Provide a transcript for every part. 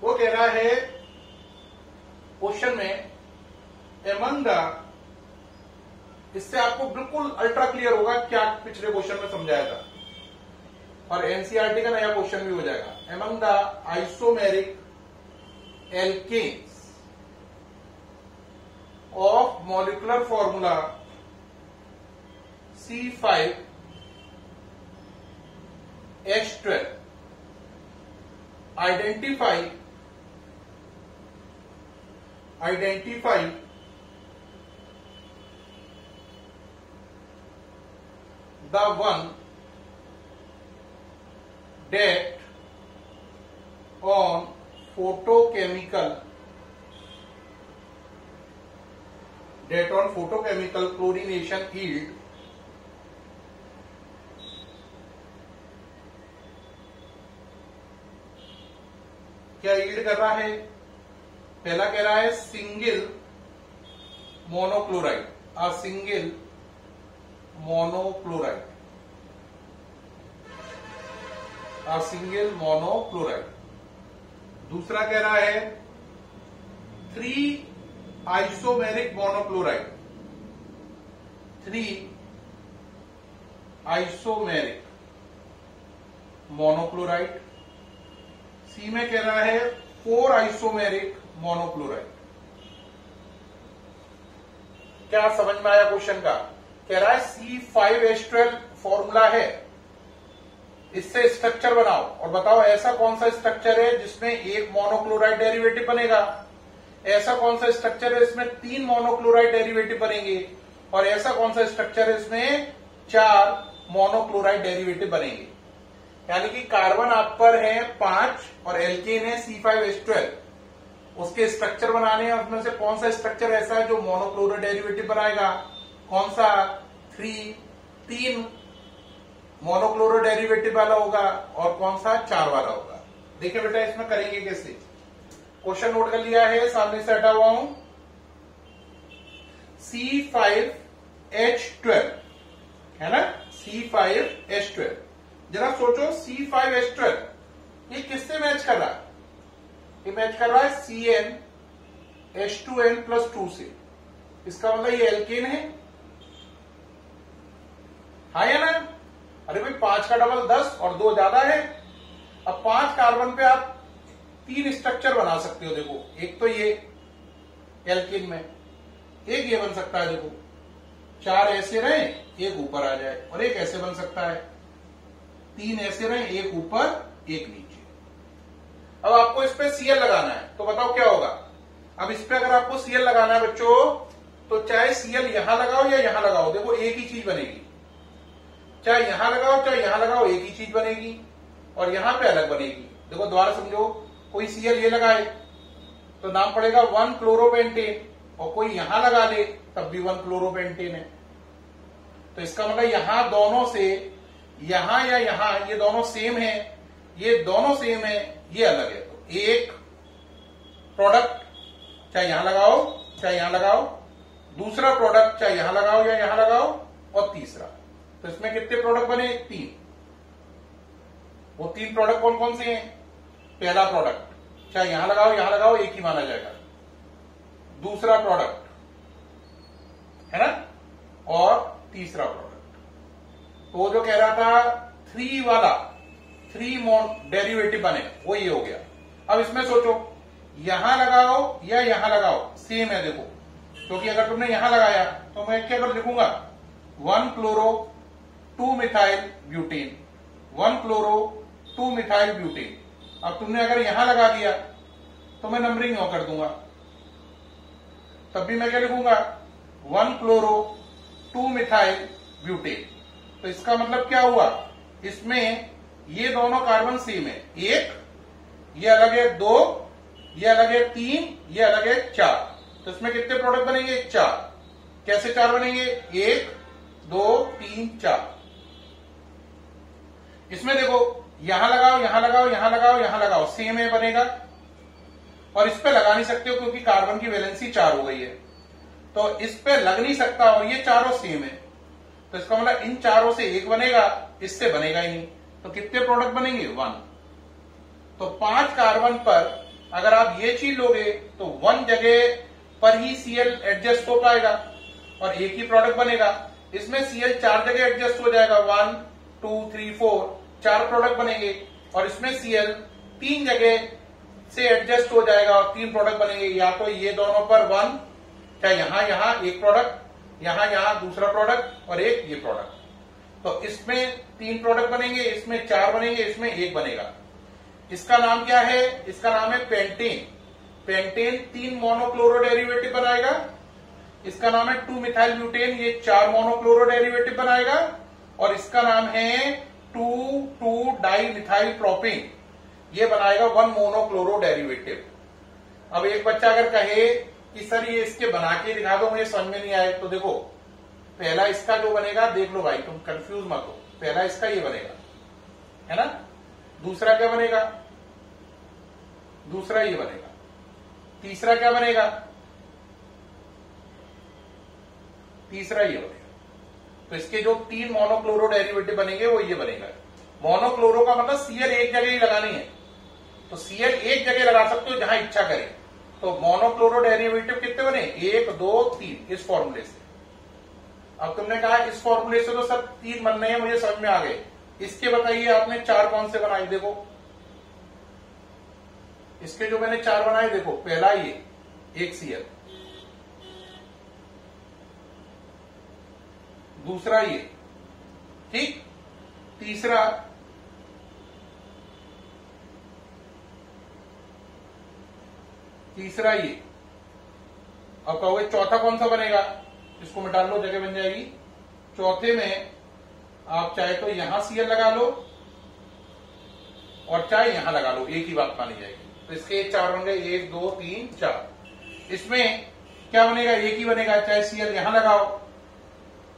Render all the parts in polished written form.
वो कह रहा है क्वेश्चन में एमंग द, इससे आपको बिल्कुल अल्ट्रा क्लियर होगा क्या पिछले क्वेश्चन में समझाया था, और एनसीईआरटी का नया क्वेश्चन भी हो जाएगा। Among the isomeric alkanes of molecular formula C5H12 identify the one that on photochemical chlorination yield क्या यील्ड कर रहा है। पहला कह रहा है सिंगल मोनोक्लोराइड, सिंगल मोनोक्लोराइड। दूसरा कह रहा है 3 आइसोमेरिक मोनोक्लोराइड, 3 आइसोमेरिक मोनोक्लोराइड। सी में कह रहा है 4 आइसोमेरिक मोनोक्लोराइड। क्या समझ में आया क्वेश्चन का। कह रहा है C5H12 फॉर्मूला है, इससे स्ट्रक्चर बनाओ और बताओ ऐसा कौन सा स्ट्रक्चर है जिसमें एक मोनोक्लोराइड डेरिवेटिव बनेगा, ऐसा कौन सा स्ट्रक्चर है इसमें 3 मोनोक्लोराइड डेरिवेटिव बनेंगे, और ऐसा कौन सा स्ट्रक्चर है इसमें 4 मोनोक्लोराइड डेरिवेटिव बनेंगे। यानी कि कार्बन आप पर है 5 और एल्केन है C5H12, उसके स्ट्रक्चर बनाने हैं, उसमें से कौन सा स्ट्रक्चर ऐसा है जो मोनोक्लोराइड डेरिवेटिव बनाएगा, कौन सा 3 मोनोक्लोराइड डेरिवेटिव वाला होगा और कौन सा 4 वाला होगा। देखिए बेटा इसमें करेंगे कैसे। क्वेश्चन नोट कर लिया है, सामने से हटा हुआ हूं। C5H12 है ना, C5H12। जरा सोचो C5H12 ये किससे मैच कर रहा है। ये मैच कर रहा है CnH2n+2 से। इसका मतलब ये एल्केन है, हाँ या ना। अरे भाई 5 का डबल 10 और 2 ज्यादा है। अब 5 कार्बन पे आप 3 स्ट्रक्चर बना सकते हो। देखो एक तो ये एल्केन में, एक ये बन सकता है, देखो 4 ऐसे रहे, एक ऊपर आ जाए, और एक ऐसे बन सकता है, 3 ऐसे रहे, एक ऊपर एक नीचे। अब आपको इस पे Cl लगाना है, तो बताओ क्या होगा। अब इस पे अगर आपको Cl लगाना है बच्चों, तो चाहे Cl यहां लगाओ या यहां लगाओ, देखो एक ही चीज बनेगी। चाहे यहां लगाओ चाहे यहां लगाओ, एक ही चीज बनेगी, और यहां पे अलग बनेगी। देखो दोबारा समझो, कोई Cl ये लगाए तो नाम पड़ेगा 1 क्लोरोपेंटेन, और कोई यहां लगा ले तब भी 1 क्लोरोपेंटेन है। तो इसका मतलब यहां दोनों से, यहां या यहां, ये दोनों सेम है, ये दोनों सेम है, ये अलग है। तो एक प्रोडक्ट चाहे यहां लगाओ चाहे यहां लगाओ, दूसरा प्रोडक्ट चाहे यहां लगाओ या यहां लगाओ, और तीसरा। तो इसमें कितने प्रोडक्ट बने, 3। वो 3 प्रोडक्ट कौन कौन से हैं। पहला प्रोडक्ट चाहे यहां लगाओ एक ही माना जाएगा, दूसरा प्रोडक्ट है ना, और तीसरा प्रोडक्ट। तो वो जो कह रहा था 3 वाला, 3 डेरिवेटिव बने, वो ये हो गया। अब इसमें सोचो यहां लगाओ या यहां लगाओ, सेम है। देखो क्योंकि अगर तुमने यहां लगाया तो मैं क्या कर लिखूंगा, 1 chloro 2 methyl butane, 1 chloro 2 methyl butane. अब तुमने अगर यहां लगा दिया तो मैं नंबरिंग यहां कर दूंगा, तब भी मैं क्या लिखूंगा, 1 क्लोरो 2 मिथाइल ब्यूटेन। तो इसका मतलब क्या हुआ, इसमें ये दोनों कार्बन सेम है, एक ये अलग है 2, ये अलग है 3, ये अलग है 4। तो इसमें कितने प्रोडक्ट बनेंगे, 4। कैसे 4 बनेंगे, 1 2 3 4। इसमें देखो यहां लगाओ यहां लगाओ यहां लगाओ यहां लगाओ, सेम है बनेगा, और इस पे लगा नहीं सकते हो क्योंकि कार्बन की वैलेंसी 4 हो गई है, तो इस पे लग नहीं सकता, और ये चारों सेम है। तो इसका मतलब इन चारों से एक बनेगा, इससे बनेगा ही नहीं। तो कितने प्रोडक्ट बनेंगे, 1। तो 5 कार्बन पर अगर आप ये चीज लोगे तो 1 जगह पर ही Cl एडजस्ट हो पाएगा और एक ही प्रोडक्ट बनेगा। इसमें Cl 4 जगह एडजस्ट हो जाएगा, 1 2 3 4, 4 प्रोडक्ट बनेंगे। और इसमें Cl 3 जगह से एडजस्ट हो जाएगा और 3 प्रोडक्ट बनेंगे। या तो ये दोनों पर 1, चाहे यहां एक प्रोडक्ट, यहां दूसरा प्रोडक्ट और एक ये प्रोडक्ट। तो इसमें 3 प्रोडक्ट बनेंगे, इसमें 4 बनेंगे, इसमें 1 बनेगा। इसका नाम क्या है? इसका नाम है पेंटेन। पेंटेन 3 मोनोक्लोरो डेरिवेटिव बनाएगा। इसका नाम है 2 मिथाइल ब्यूटेन, ये 4 मोनोक्लोरो डेरिवेटिव बनाएगा। और इसका नाम है 2 डाई मिथाइल प्रोपेन, ये बनाएगा 1 मोनोक्लोरो डेरिवेटिव। अब एक बच्चा अगर कहे कि सर ये इसके बना के दिखा दो, मुझे समझ में नहीं आए, तो देखो पहला इसका जो बनेगा, देख लो भाई, तुम कंफ्यूज मत हो। पहला इसका ये बनेगा, है ना। दूसरा क्या बनेगा? दूसरा ये बनेगा। तीसरा क्या बनेगा? तीसरा ये बनेगा। तो इसके जो 3 मोनोक्लोरो डेरिवेटिव बनेंगे वो ये बनेगा। मोनोक्लोरो का मतलब Cl एक जगह ही लगानी है, तो Cl एक जगह लगा सकते हो जहां इच्छा करे। तो मोनोक्लोरो डेरिवेटिव कितने बने? 1 2 3, इस फॉर्मूले से। अब तुमने कहा इस फॉर्मूले से तो सर 3 बनने हैं, मुझे समझ में आ गए। इसके बताइए आपने 4 कौन से बनाए? देखो इसके जो मैंने 4 बनाए, देखो पहला ये एक Cl, दूसरा ये, ठीक, तीसरा ये। अब कहोगे चौथा कौन सा बनेगा? इसको मिटा लो, जगह बन जाएगी। चौथे में आप चाहे तो यहां Cl लगा लो और चाहे यहां लगा लो, एक ही बात मानी जाएगी। तो इसके 4 बन गए, 1 2 3 4। इसमें क्या बनेगा? एक ही बनेगा, चाहे Cl यहां लगाओ,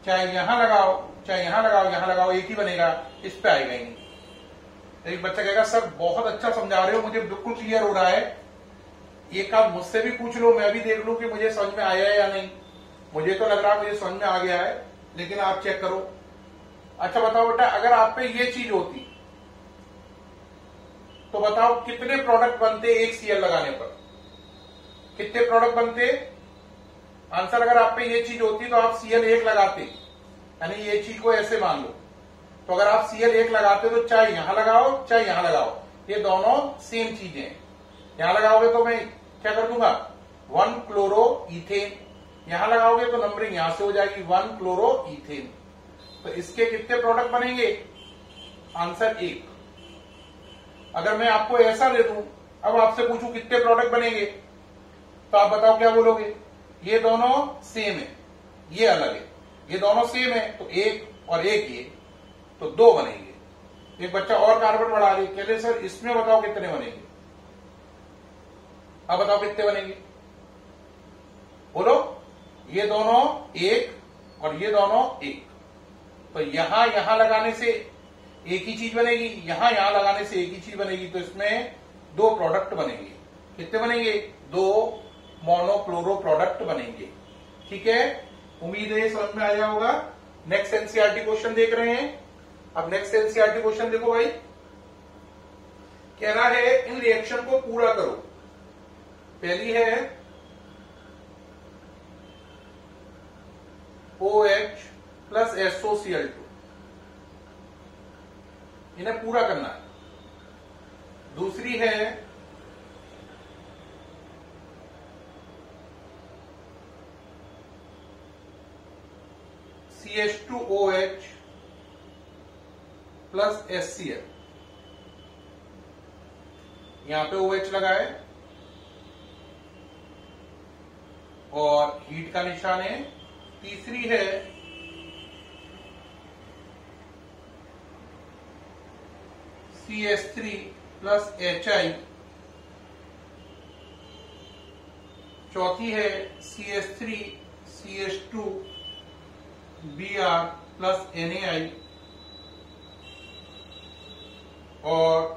चाहे यहां लगाओ, चाहे यहां लगाओ, एक ही बनेगा। इस पे आएगा ही नहीं। एक बच्चा कहेगा सर बहुत अच्छा समझा रहे हो, मुझे बिल्कुल क्लियर हो रहा है, एक आप मुझसे भी पूछ लो, मैं भी देख लूं कि मुझे समझ में आया है या नहीं। मुझे तो लग रहा है मुझे समझ में आ गया है, लेकिन आप चेक करो। अच्छा बताओ बेटा, अगर आप पे ये चीज होती तो बताओ कितने प्रोडक्ट बनते एक Cl लगाने पर? कितने प्रोडक्ट बनते? आंसर, अगर आप पे ये चीज होती तो आप Cl 1 लगाते, यानी ये चीज को ऐसे मान लो। तो अगर आप Cl 1 लगाते तो चाहे यहां लगाओ चाहे यहां लगाओ, ये दोनों सेम चीजें हैं। यहां लगाओगे तो मैं क्या कर दूंगा? 1 क्लोरो इथेन। यहां लगाओगे तो नंबरिंग यहां से हो जाएगी 1 क्लोरो इथेन। तो इसके कितने प्रोडक्ट बनेंगे? आंसर 1। अगर मैं आपको ऐसा दे दूं, अब आपसे पूछूं कितने प्रोडक्ट बनेंगे, तो आप बताओ क्या बोलोगे? ये दोनों सेम है, ये अलग है। ये दोनों सेम है तो 1 और 1 ये, तो 2 बनेंगे। एक बच्चा और कार्बन बढ़ा दे, कह ले सर इसमें बताओ कितने बनेंगे। अब बताओ कितने बनेंगे, बोलो। ये दोनों 1 और ये दोनों 1, तो यहां लगाने से एक ही चीज बनेगी, यहां लगाने से एक ही चीज बनेगी। तो इसमें 2 प्रोडक्ट बनेंगे। कितने बनेंगे? 2 मोनोक्लोरो प्रोडक्ट बनेंगे। ठीक है, उम्मीद है समझ में आया होगा। नेक्स्ट एनसीईआरटी क्वेश्चन देख रहे हैं। अब नेक्स्ट एनसीईआरटी क्वेश्चन देखो भाई, कह रहा है इन रिएक्शन को पूरा करो। पहली है OH प्लस SOCl2, इन्हें पूरा करना है। दूसरी है CH2OH प्लस HCl, यहां पे OH लगा है और हीट का निशान है। तीसरी है CH3 प्लस HI, चौथी है CH3 CH2 Br plus NaI, और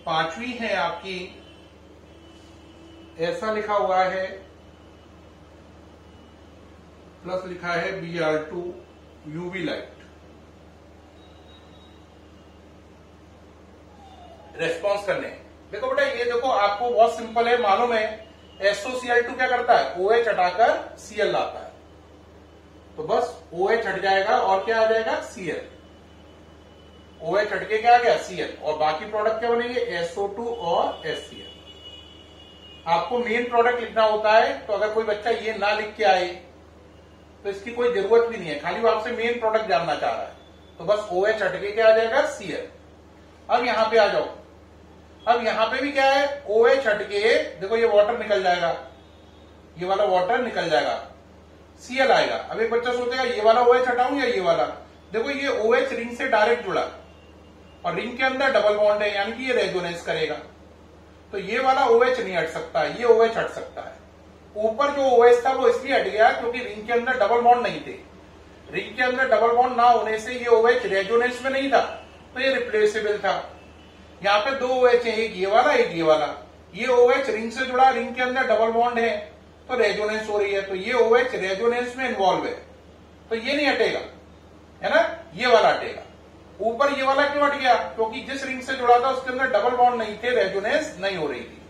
पांचवी है आपकी, ऐसा लिखा हुआ है प्लस लिखा है Br2 UV लाइट। रेस्पॉन्स करने, देखो बेटा ये देखो आपको बहुत सिंपल है, मालूम है SOCl2 क्या करता है, OH हटाकर Cl लाता है, तो बस OH हट जाएगा और क्या आ जाएगा, Cl। OH हटके क्या आ गया, Cl, और बाकी प्रोडक्ट क्या बनेंगे, SO2 और HCl। आपको मेन प्रोडक्ट लिखना होता है, तो अगर कोई बच्चा ये ना लिख के आए तो इसकी कोई जरूरत भी नहीं है, खाली वो आपसे मेन प्रोडक्ट जानना चाह रहा है, तो बस OH हटके क्या आ जाएगा, Cl। अब यहां पे आ जाओ, अब यहां पे भी क्या है, OH हटके देखो ये वाटर निकल जाएगा, ये वाला वाटर निकल जाएगा, Cl आएगा। अब एक बच्चा सोचेगा ये वाला OH हटाऊं या ये वाला, देखो ये OH रिंग से डायरेक्ट जुड़ा और रिंग के अंदर डबल बॉन्ड है, यानी कि ये रेजोनेंस करेगा, तो ये वाला OH नहीं हट सकता है, ये OH हट सकता है। ऊपर जो OH था वो इसलिए हट गया क्योंकि रिंग के अंदर डबल बॉन्ड नहीं थे, रिंग के अंदर डबल बॉन्ड ना होने से ये OH रेजोनेंस में नहीं था, तो ये रिप्लेसेबल था। यहाँ पे दो OH है, एक ये वाला एक ये वाला, ये OH रिंग से जुड़ा, रिंग के अंदर डबल बॉन्ड है तो रेजोनेंस हो रही है, तो ये OH रेजोनेंस में इन्वॉल्व है, तो ये नहीं हटेगा, है ना, ये वाला हटेगा। ऊपर ये वाला क्यों हट गया, क्योंकि जिस रिंग से जुड़ा था उसके अंदर डबल बॉन्ड नहीं थे, रेजोनेंस नहीं हो रही थी।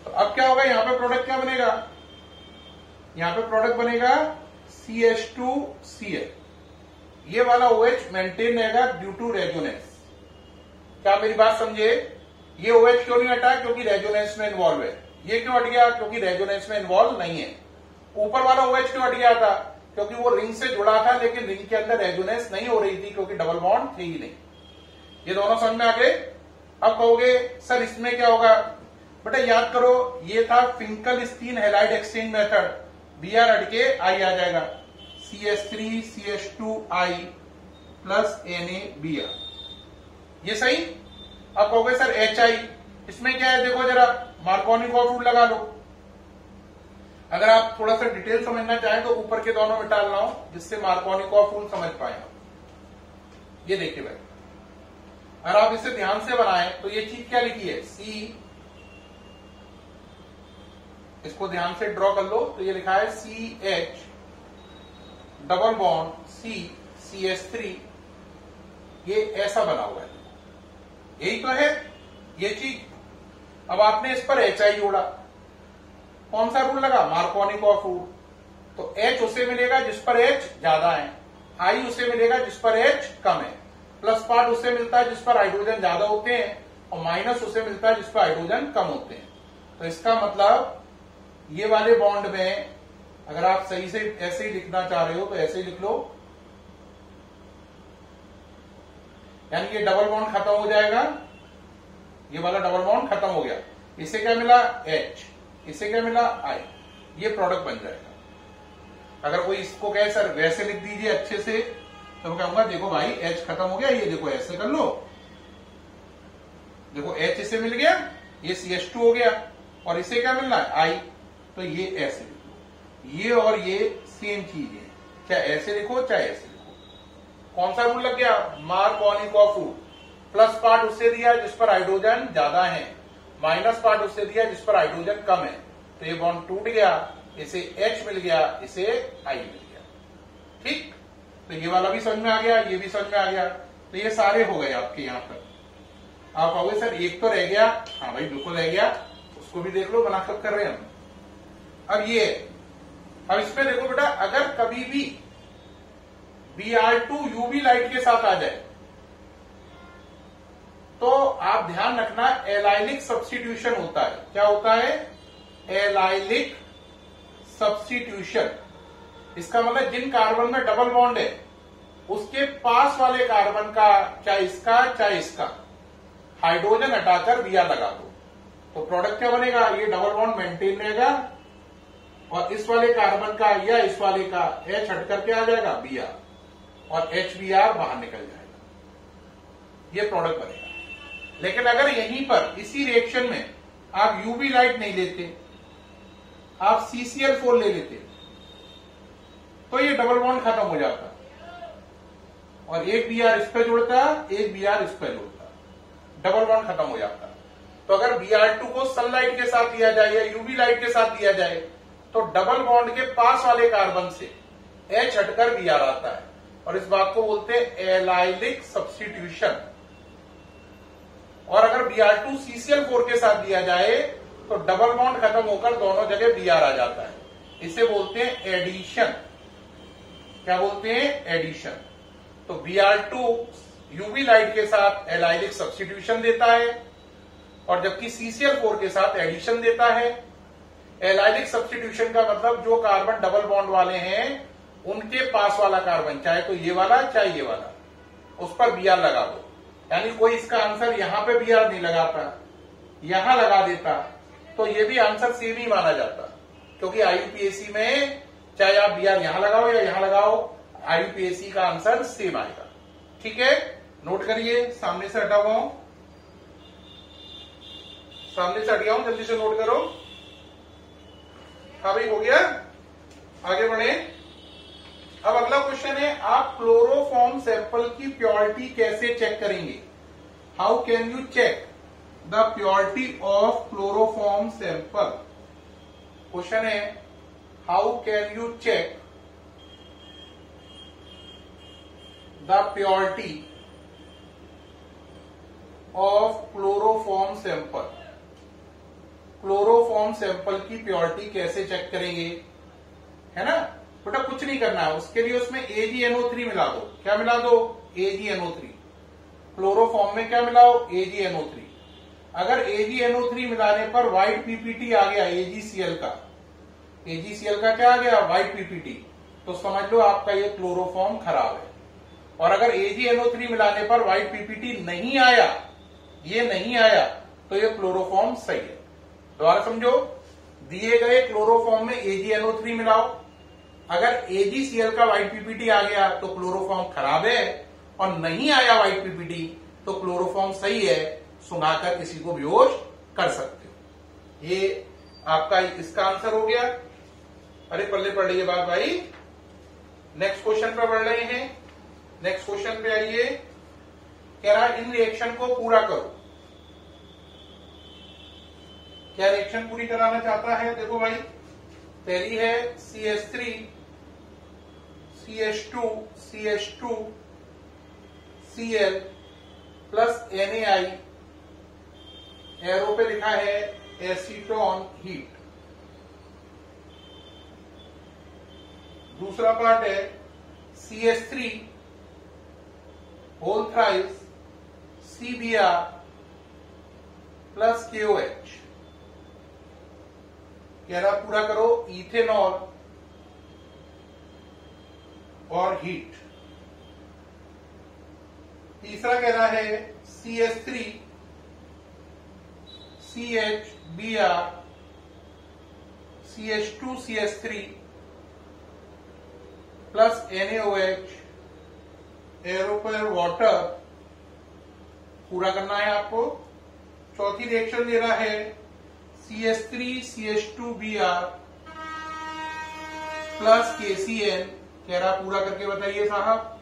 तो अब क्या होगा, यहाँ पे प्रोडक्ट क्या बनेगा, यहाँ पे प्रोडक्ट बनेगा CH2Cl, ये वाला OH मेंटेन रहेगा ड्यू टू रेजोनेंस। क्या मेरी बात समझे, ये OH क्यों नहीं हटा, क्योंकि रेजोनेंस में इन्वॉल्व है। ये क्यों हट गया, क्योंकि रेजोनेंस में इन्वॉल्व नहीं है। ऊपर वाला OH क्यों हट गया था, क्योंकि वो रिंग से जुड़ा था लेकिन रिंग के अंदर रेजोनेंस नहीं हो रही थी, क्योंकि डबल बॉन्ड थे ही नहीं। ये दोनों समझ में आ गए। अब कहोगे सर इसमें क्या होगा, बेटा याद करो ये था Finkel-Stein halide exchange method, Br हटके I आ जाएगा, CH3CH2I प्लस NaBr, ये सही। अब कहोगे सर HI, इसमें क्या है, देखो जरा मार्कोनिकॉफ रूल लगा लो। अगर आप थोड़ा सा डिटेल समझना चाहें तो ऊपर के दोनों मिटा रहा हूं, जिससे मार्कोनिकॉफ रूल समझ पाए। ये देखिए भाई, अगर आप इसे ध्यान से बनाएं तो ये चीज क्या लिखी है, C, इसको ध्यान से ड्रॉ कर लो, तो ये लिखा है CH double bond C CH3, ये ऐसा बना हुआ है, यही तो है ये चीज। अब आपने इस पर HI जोड़ा, कौन सा रूल लगा, मार्कोनिकॉफ रूल, तो H उसे मिलेगा जिस पर H ज्यादा है, I उसे मिलेगा जिस पर H कम है, प्लस पार्ट उसे मिलता है जिस पर हाइड्रोजन ज्यादा होते हैं, और माइनस उसे मिलता है जिस पर हाइड्रोजन कम होते हैं। तो इसका मतलब ये वाले बॉन्ड में अगर आप सही से ऐसे ही लिखना चाह रहे हो तो ऐसे ही लिख लो, यानी ये डबल बॉन्ड खत्म हो जाएगा, ये वाला डबल बॉन्ड खत्म हो गया, इसे क्या मिला H, इसे क्या मिला I, ये प्रोडक्ट बन जाएगा। अगर कोई इसको कहे सर वैसे लिख दीजिए अच्छे से, तो मैं कहूंगा देखो भाई H खत्म हो गया, ये देखो ऐसे कर लो, देखो H इसे मिल गया, ये CH2 हो गया, और इसे क्या मिलना है I, तो ये ऐसे लिखो, ये और ये सेम चीज है, चाहे ऐसे लिखो चाहे ऐसे लिखो। कौन सा रूल लग गया, मार्कोनिकॉफ रूल, प्लस पार्ट उससे दिया जिस पर हाइड्रोजन ज्यादा है, माइनस पार्ट उससे दिया जिस पर हाइड्रोजन कम है, तो ये बॉन्ड टूट गया, इसे H मिल गया, इसे I मिल गया, ठीक। तो ये वाला भी समझ में आ गया, ये भी समझ में आ गया, तो ये सारे हो गए आपके यहाँ पर। आप कहोगे सर एक तो रह गया, हाँ भाई बिल्कुल रह गया, उसको भी देख लो, बना कर रहे हैं हम। अब ये, अब इसमें देखो बेटा, अगर कभी भी Br2 UV लाइट के साथ आ जाए तो आप ध्यान रखना एलाइलिक सब्स्टिट्यूशन होता है। क्या होता है, एलाइलिक सब्स्टिट्यूशन। इसका मतलब जिन कार्बन में डबल बॉन्ड है उसके पास वाले कार्बन का, चाहे इसका हाइड्रोजन हटाकर Br लगा दो, तो प्रोडक्ट क्या बनेगा, ये डबल बॉन्ड मेंटेन रहेगा, और इस वाले कार्बन का या इस वाले का H हट करके आ जाएगा Br, और HBr बाहर निकल जाएगा, ये प्रोडक्ट बनेगा। लेकिन अगर यहीं पर इसी रिएक्शन में आप UV लाइट नहीं लेते, आप CCl4 ले लेते, तो ये डबल बॉन्ड खत्म हो जाता, और एक Br इस पे जुड़ता, एक Br इस पे जुड़ता, डबल बॉन्ड खत्म हो जाता। तो अगर Br2 को सनलाइट के साथ दिया जाए या UV लाइट के साथ दिया जाए तो डबल बॉन्ड के पास वाले कार्बन से H हटकर Br आता है, और इस बात को बोलते हैं एलाइलिक सब्स्टिट्यूशन। और अगर Br2 CCl4 के साथ दिया जाए तो डबल बॉन्ड खत्म होकर दोनों जगह Br आ जाता है। इसे बोलते हैं एडिशन। क्या बोलते हैं? एडिशन। तो Br2 यूवी लाइट के साथ एलाइलिक सब्स्टिट्यूशन देता है और जबकि CCl4 के साथ एडिशन देता है। एलाइलिक सब्स्टिट्यूशन का मतलब जो कार्बन डबल बॉन्ड वाले हैं उनके पास वाला कार्बन, चाहे तो ये वाला चाहे ये वाला, उस पर Br लगा दो। यानी कोई इसका आंसर यहां पे Br नहीं लगाता, यहां लगा देता तो ये भी आंसर सेम ही माना जाता, क्योंकि IUPAC में चाहे आप Br यहां लगाओ या यहां लगाओ, IUPAC का आंसर सेम आएगा। ठीक है, नोट करिए। सामने से हटा हुआ हूं, सामने से हट गया हूं, जल्दी से नोट करो। हाँ भाई, हो गया। आगे बढ़े। अब अगला क्वेश्चन है, आप क्लोरोफॉर्म सैंपल की प्योरिटी कैसे चेक करेंगे? How can you check the purity of chloroform sample? Question है, how can you check the purity of chloroform sample? Chloroform sample की प्योरिटी कैसे चेक करेंगे? है ना बेटा, कुछ नहीं करना है उसके लिए, उसमें AgNO3 मिला दो। क्या मिला दो? AgNO3। क्लोरोफॉर्म में क्या मिलाओ? AgNO3। अगर AgNO3 मिलाने पर व्हाइट PPT आ गया AgCl का, AgCl का क्या आ गया? व्हाइट PPT, तो समझ लो आपका ये क्लोरोफॉर्म खराब है। और अगर AgNO3 मिलाने पर व्हाइट PPT नहीं आया, ये नहीं आया, तो ये क्लोरोफॉर्म सही है। दोबारा समझो, दिए गए क्लोरोफॉर्म में AgNO3 मिलाओ, अगर AgCl का व्हाइट PPT आ गया तो क्लोरोफॉर्म खराब है, और नहीं आया व्हाइट PPT तो क्लोरोफॉर्म सही है, सुनाकर किसी को बेहोश कर सकते हो। ये आपका इसका आंसर हो गया। अरे पल्ले पड़ रही है बात भाई। नेक्स्ट क्वेश्चन पर बढ़ रहे हैं। नेक्स्ट क्वेश्चन पे आइए। कह रहा इन रिएक्शन को पूरा करो। क्या रिएक्शन पूरी कराना चाहता है? देखो भाई, पहली है CH3 CH2 CH2 Cl plus NaI, arrow पे लिखा है एसीटोन हीट। दूसरा पार्ट है CH3 whole thrice CBr plus KOH। कह रहा पूरा करो इथेनॉल और हीट। तीसरा कह रहा है CH3 CHBr CH2 CH3 plus NaOH, arrow पर वाटर, पूरा करना है आपको। चौथी रिएक्शन दे रहा है CH3 CH2Br प्लस KCl। कह रहा पूरा करके बताइए साहब।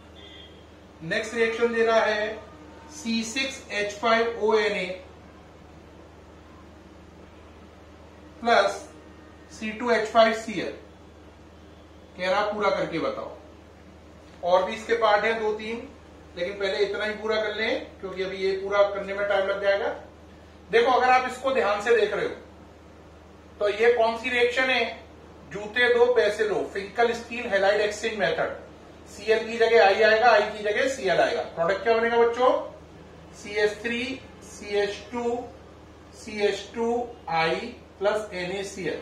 नेक्स्ट रिएक्शन दे रहा है C6H5ONa प्लस C2H5Cl। कह रहा पूरा करके बताओ। और भी इसके पार्ट है 2-3, लेकिन पहले इतना ही पूरा कर लें क्योंकि अभी ये पूरा करने में टाइम लग जाएगा। देखो, अगर आप इसको ध्यान से देख रहे हो तो ये कौन सी रिएक्शन है? जूते दो पैसे लो, Finkelstein halide exchange method. Cl की जगह I आएगा, I की जगह Cl आएगा। प्रोडक्ट क्या बनेगा बच्चों? CH3 CH2 CH2I plus NaCl।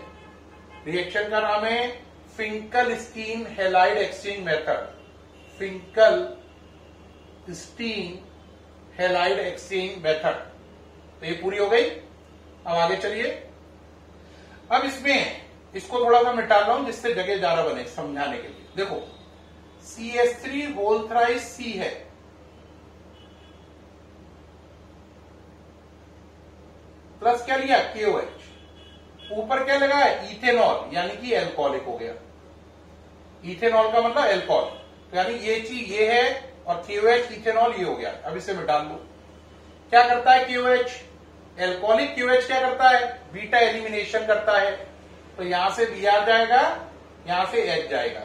Reaction का नाम है Finkelstein halide exchange method. Finkelstein halide exchange method. तो ये पूरी हो गई। अब आगे चलिए। अब इसमें इसको थोड़ा सा मिटा रहा हूं जिससे जगह ज्यादा बने समझाने के लिए। देखो, CH3 होल थ्राइस C है, प्लस क्या लिया? KOH। ऊपर क्या लगा है? इथेनॉल, यानी कि एल्कोहलिक हो गया। इथेनॉल का मतलब एल्कोहल, तो यानी ये चीज ये है, और KOH इथेनॉल ये हो गया। अब इसे मिटा लो। क्या करता है KOH? एल्कोहलिक KOH क्या करता है? बीटा एलिमिनेशन करता है। तो यहां से Br जाएगा, यहां से H जाएगा,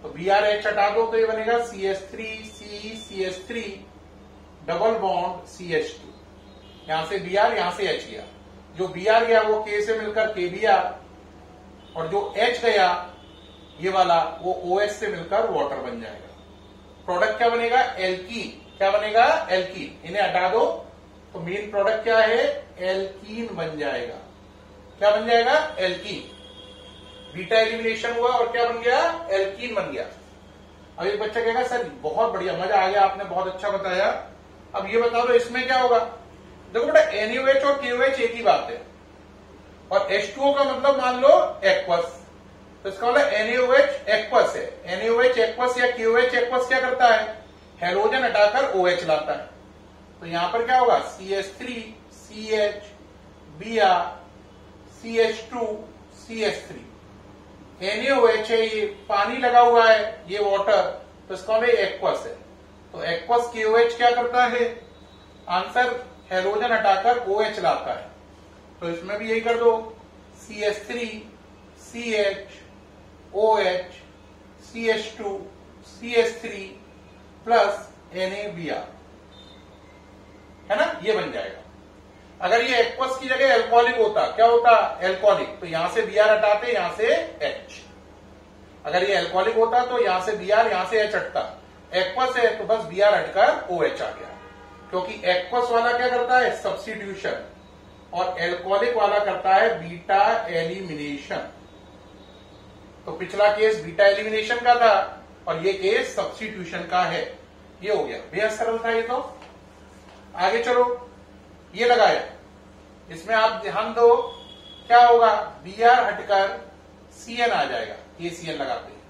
तो Br H हटा दो तो ये बनेगा CH3 C CH3 double bond CH2। यहां से Br, यहां से H गया, जो Br गया वो K से मिलकर KBr, और जो H गया ये वाला वो OH से मिलकर वाटर बन जाएगा। प्रोडक्ट क्या बनेगा? एल्कीन। क्या बनेगा? एल्कीन। इन्हें हटा दो तो मेन प्रोडक्ट क्या है? एल्कीन बन जाएगा। क्या बन जाएगा? एल्कीन। बीटा एलिमिनेशन हुआ और क्या बन गया? एल्कीन बन गया। अब एक बच्चा कहेगा सर बहुत बढ़िया, मजा आ गया, आपने बहुत अच्छा बताया, अब ये बता दो इसमें क्या होगा? देखो बेटा, NaOH और KOH एक ही बात है, और H2O का मतलब मान लो एक्वस, तो इसका मतलब NaOH एक्वस है। NaOH एक्वस या KOH एक्वस क्या करता है? हेलोजन हटाकर OH लाता है। तो यहां पर क्या होगा? CH3 CH Br CH2 CH3। NaOH है, ये पानी लगा हुआ है, ये वाटर, तो इसका मतलब एक्वस है। तो एक्वस KOH क्या करता है? आंसर हेलोजन हटाकर OH लाता है। तो इसमें भी यही कर दो, CH3 CH OH CH2 CH3 plus NaBr, है ना, ये बन जाएगा। अगर ये एक्वस की जगह एल्कोहलिक होता, क्या होता? एल्कोहलिक, तो यहां से Br हटाते, यहां से H। अगर ये एल्कोहलिक होता तो यहां से Br, यहां से H हटता। एक्वस है तो बस Br हटकर OH आ गया, क्योंकि एक्वस वाला क्या करता है? सब्स्टिट्यूशन, और एल्कोहलिक वाला करता है बीटा एलिमिनेशन। तो पिछला केस बीटा एलिमिनेशन का था और ये केस सब्स्टिट्यूशन का है। ये हो गया, बेहद सरल था ये। तो आगे चलो, ये लगाया, इसमें आप ध्यान दो क्या होगा? Br हटकर Cn आ जाएगा, KCl लगाते हैं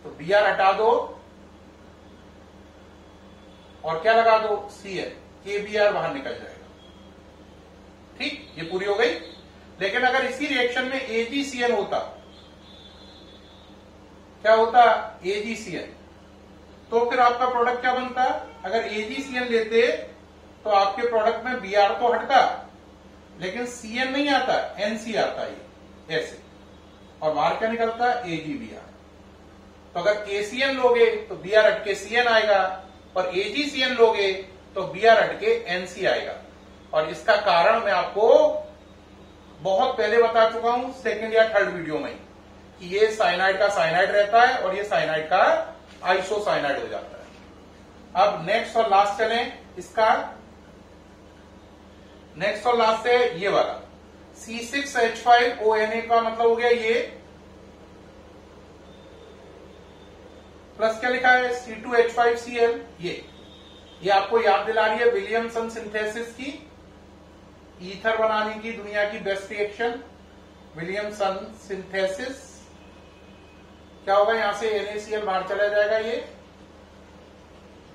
तो Br हटा दो और क्या लगा दो? Cl, KBr बाहर निकल जाएगा। ठीक, ये पूरी हो गई। लेकिन अगर इसी रिएक्शन में AgCN होता, क्या होता? AgCN, तो फिर आपका प्रोडक्ट क्या बनता? अगर AgCN लेते तो आपके प्रोडक्ट में Br तो हटता, लेकिन Cn नहीं आता, NC आता, ये ऐसे, और बाहर क्या निकलता? AgBr। तो अगर KCN लोगे तो Br हट के Cn आएगा, और AgCN लोगे तो Br हट के NC आएगा। और इसका कारण मैं आपको बहुत पहले बता चुका हूं, सेकंड या थर्ड वीडियो में, कि ये साइनाइड का साइनाइड रहता है और ये साइनाइड का आइसोसाइनाइड हो जाता है। अब नेक्स्ट और लास्ट चलें इसका। नेक्स्ट और लास्ट है ये वाला C6H5ONA का मतलब हो गया ये, प्लस क्या लिखा है? C2H5Cl। ये आपको याद दिला रही है विलियमसन सिंथेसिस की, ईथर बनाने की दुनिया की बेस्ट रिएक्शन, विलियमसन सिंथेसिस। क्या होगा? यहां से NaCl बाहर चला जाएगा, ये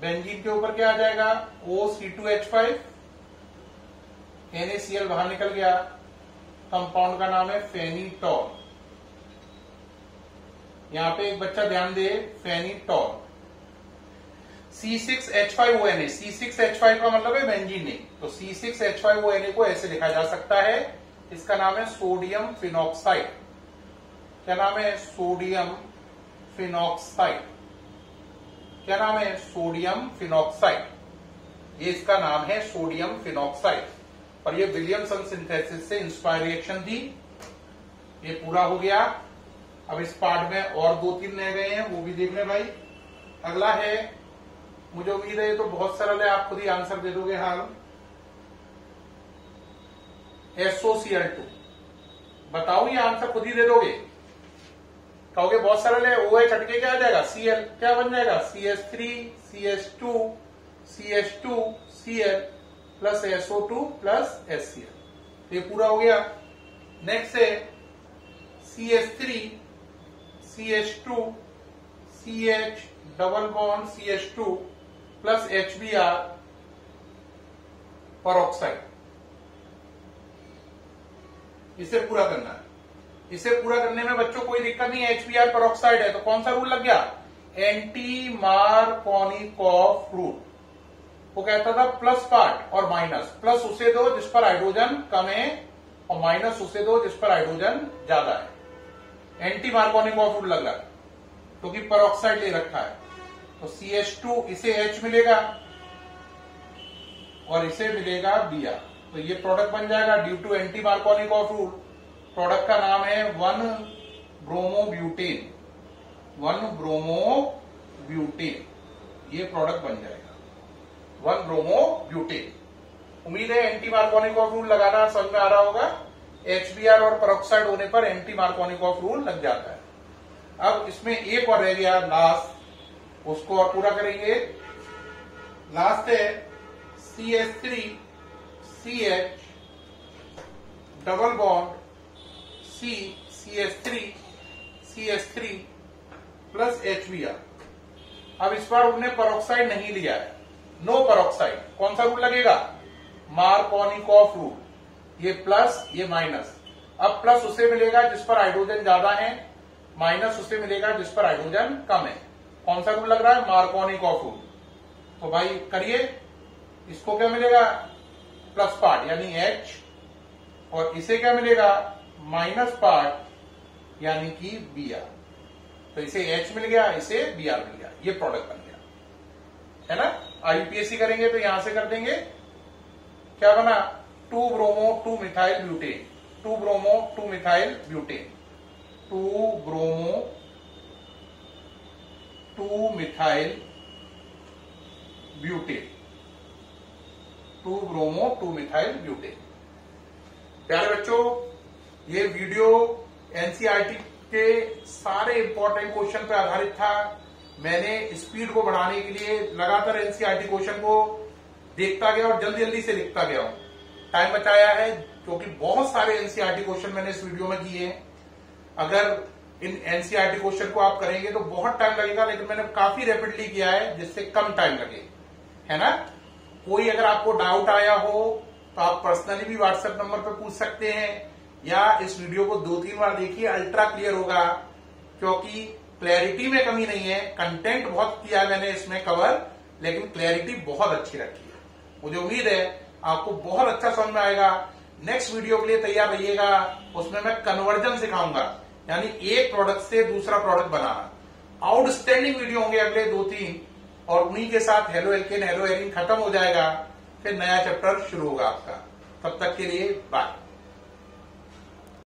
बेंजीन के ऊपर क्या आ जाएगा? OC2H5, NaCl बाहर निकल गया, कंपाउंड का नाम है फेनिटॉल। यहां पे एक बच्चा ध्यान दे, फेनिटॉल। C6H5ONA, C6H5 का मतलब है बेंजीन नहीं, तो C6H5ONA को ऐसे लिखा जा सकता है, इसका नाम है सोडियम फिनॉक्साइड। क्या नाम है? Sodium phenoxide. क्या नाम है? Sodium phenoxide. ये इसका नाम है सोडियम फिनॉक्साइड, और ये विलियमसन सिंथेसिस से इंस्पायर रिएक्शन थी। ये पूरा हो गया। अब इस पार्ट में और 2-3 रह गए हैं, वो भी देख ले भाई। अगला है, मुझे उम्मीद है ये तो बहुत सरल है, आप खुद ही आंसर दे दोगे। हाल SOCl2, बताओ, ये आंसर खुद ही दे दोगे? कहोगे बहुत सरल है, OH हटके क्या आ जाएगा? Cl, क्या बन जाएगा? CH3 CH2 CH2 Cl plus SO2 plus HCl। ये पूरा हो गया। नेक्स्ट है CH3 CH2 CH double bond CH2 plus HBr peroxide. इसे पूरा करना है। इसे पूरा करने में बच्चों कोई दिक्कत नहीं है, HBr परऑक्साइड है तो कौन सा रूल लग गया? Anti Markovnikov rule. वो कहता था प्लस पार्ट और माइनस, प्लस उसे दो जिस पर हाइड्रोजन कम है और माइनस उसे दो जिस पर हाइड्रोजन ज्यादा है। एंटी मार्कोनिकॉफ रूल लग रहा है क्योंकि परऑक्साइड ले रखा है, तो CH2 इसे H मिलेगा और इसे मिलेगा Br। तो ये प्रोडक्ट बन जाएगा due to anti Markovnikov rule. Product का नाम है 1-ब्रोमोब्यूटेन। 1-ब्रोमोब्यूटेन ये प्रोडक्ट बन जाएगा 1-ब्रोमोब्यूटेन। उम्मीद है एंटी मार्कोनिकॉफ रूल लगाना समझ में आ रहा होगा। HBr और पेरोक्साइड होने पर एंटी मार्कोनिकॉफ रूल लग जाता है। अब इसमें एक और रह गया लास्ट, उसको और पूरा करेंगे। लास्ट है CH3CH double bond CH3 plus HBr। अब इस बार उन्होंने पेरोक्साइड नहीं लिया है, नो पेरोक्साइड। कौन सा रूल लगेगा? Markovnikov rule. ये प्लस ये माइनस। अब प्लस उसे मिलेगा जिस पर हाइड्रोजन ज्यादा है, माइनस उसे मिलेगा जिस पर हाइड्रोजन कम है। कौन सा रूल लग रहा है? Markovnikov rule. तो भाई करिए, इसको क्या मिलेगा? प्लस पार्ट यानी H, और इसे क्या मिलेगा? माइनस पार्ट यानी कि Br। तो इसे H मिल गया, इसे Br मिल गया, ये प्रोडक्ट बन गया, है ना। IUPAC करेंगे तो यहां से कर देंगे। क्या बना? 2-ब्रोमो 2-मिथाइल ब्यूटेन। 2-ब्रोमो 2-मिथाइल ब्यूटेन। 2-ब्रोमो 2-मिथाइल ब्यूटेन। 2-ब्रोमो 2-मिथाइल ब्यूटेन। प्यारे बच्चों, ये वीडियो एनसीईआरटी के सारे इंपॉर्टेंट क्वेश्चन पे आधारित था। मैंने स्पीड को बढ़ाने के लिए लगातार एनसीईआरटी क्वेश्चन को देखता गया और जल्दी जल्दी से लिखता गया हूं। टाइम बचाया है क्योंकि बहुत सारे एनसीईआरटी क्वेश्चन मैंने इस वीडियो में किए हैं। अगर इन एनसीईआरटी क्वेश्चन को आप करेंगे तो बहुत टाइम लगेगा, लेकिन मैंने काफी रैपिडली किया है जिससे कम टाइम लगे, है ना। कोई अगर आपको डाउट आया हो तो आप पर्सनली भी व्हाट्सएप नंबर पर पूछ सकते हैं, या इस वीडियो को 2-3 बार देखिए, अल्ट्रा क्लियर होगा। क्योंकि क्लैरिटी में कमी नहीं है, कंटेंट बहुत किया है मैंने इसमें कवर, लेकिन क्लैरिटी बहुत अच्छी रखी है। मुझे उम्मीद है आपको बहुत अच्छा समझ में आएगा। नेक्स्ट वीडियो के लिए तैयार रहिएगा, उसमें मैं कन्वर्जन सिखाऊंगा, यानी एक प्रोडक्ट से दूसरा प्रोडक्ट बनाना। आउटस्टैंडिंग वीडियो होंगे अगले 2-3, और उन्हीं के साथ हेलो एल्केन हेलो एरीन खत्म हो जाएगा, फिर नया चैप्टर शुरू होगा आपका। तब तक के लिए बाय।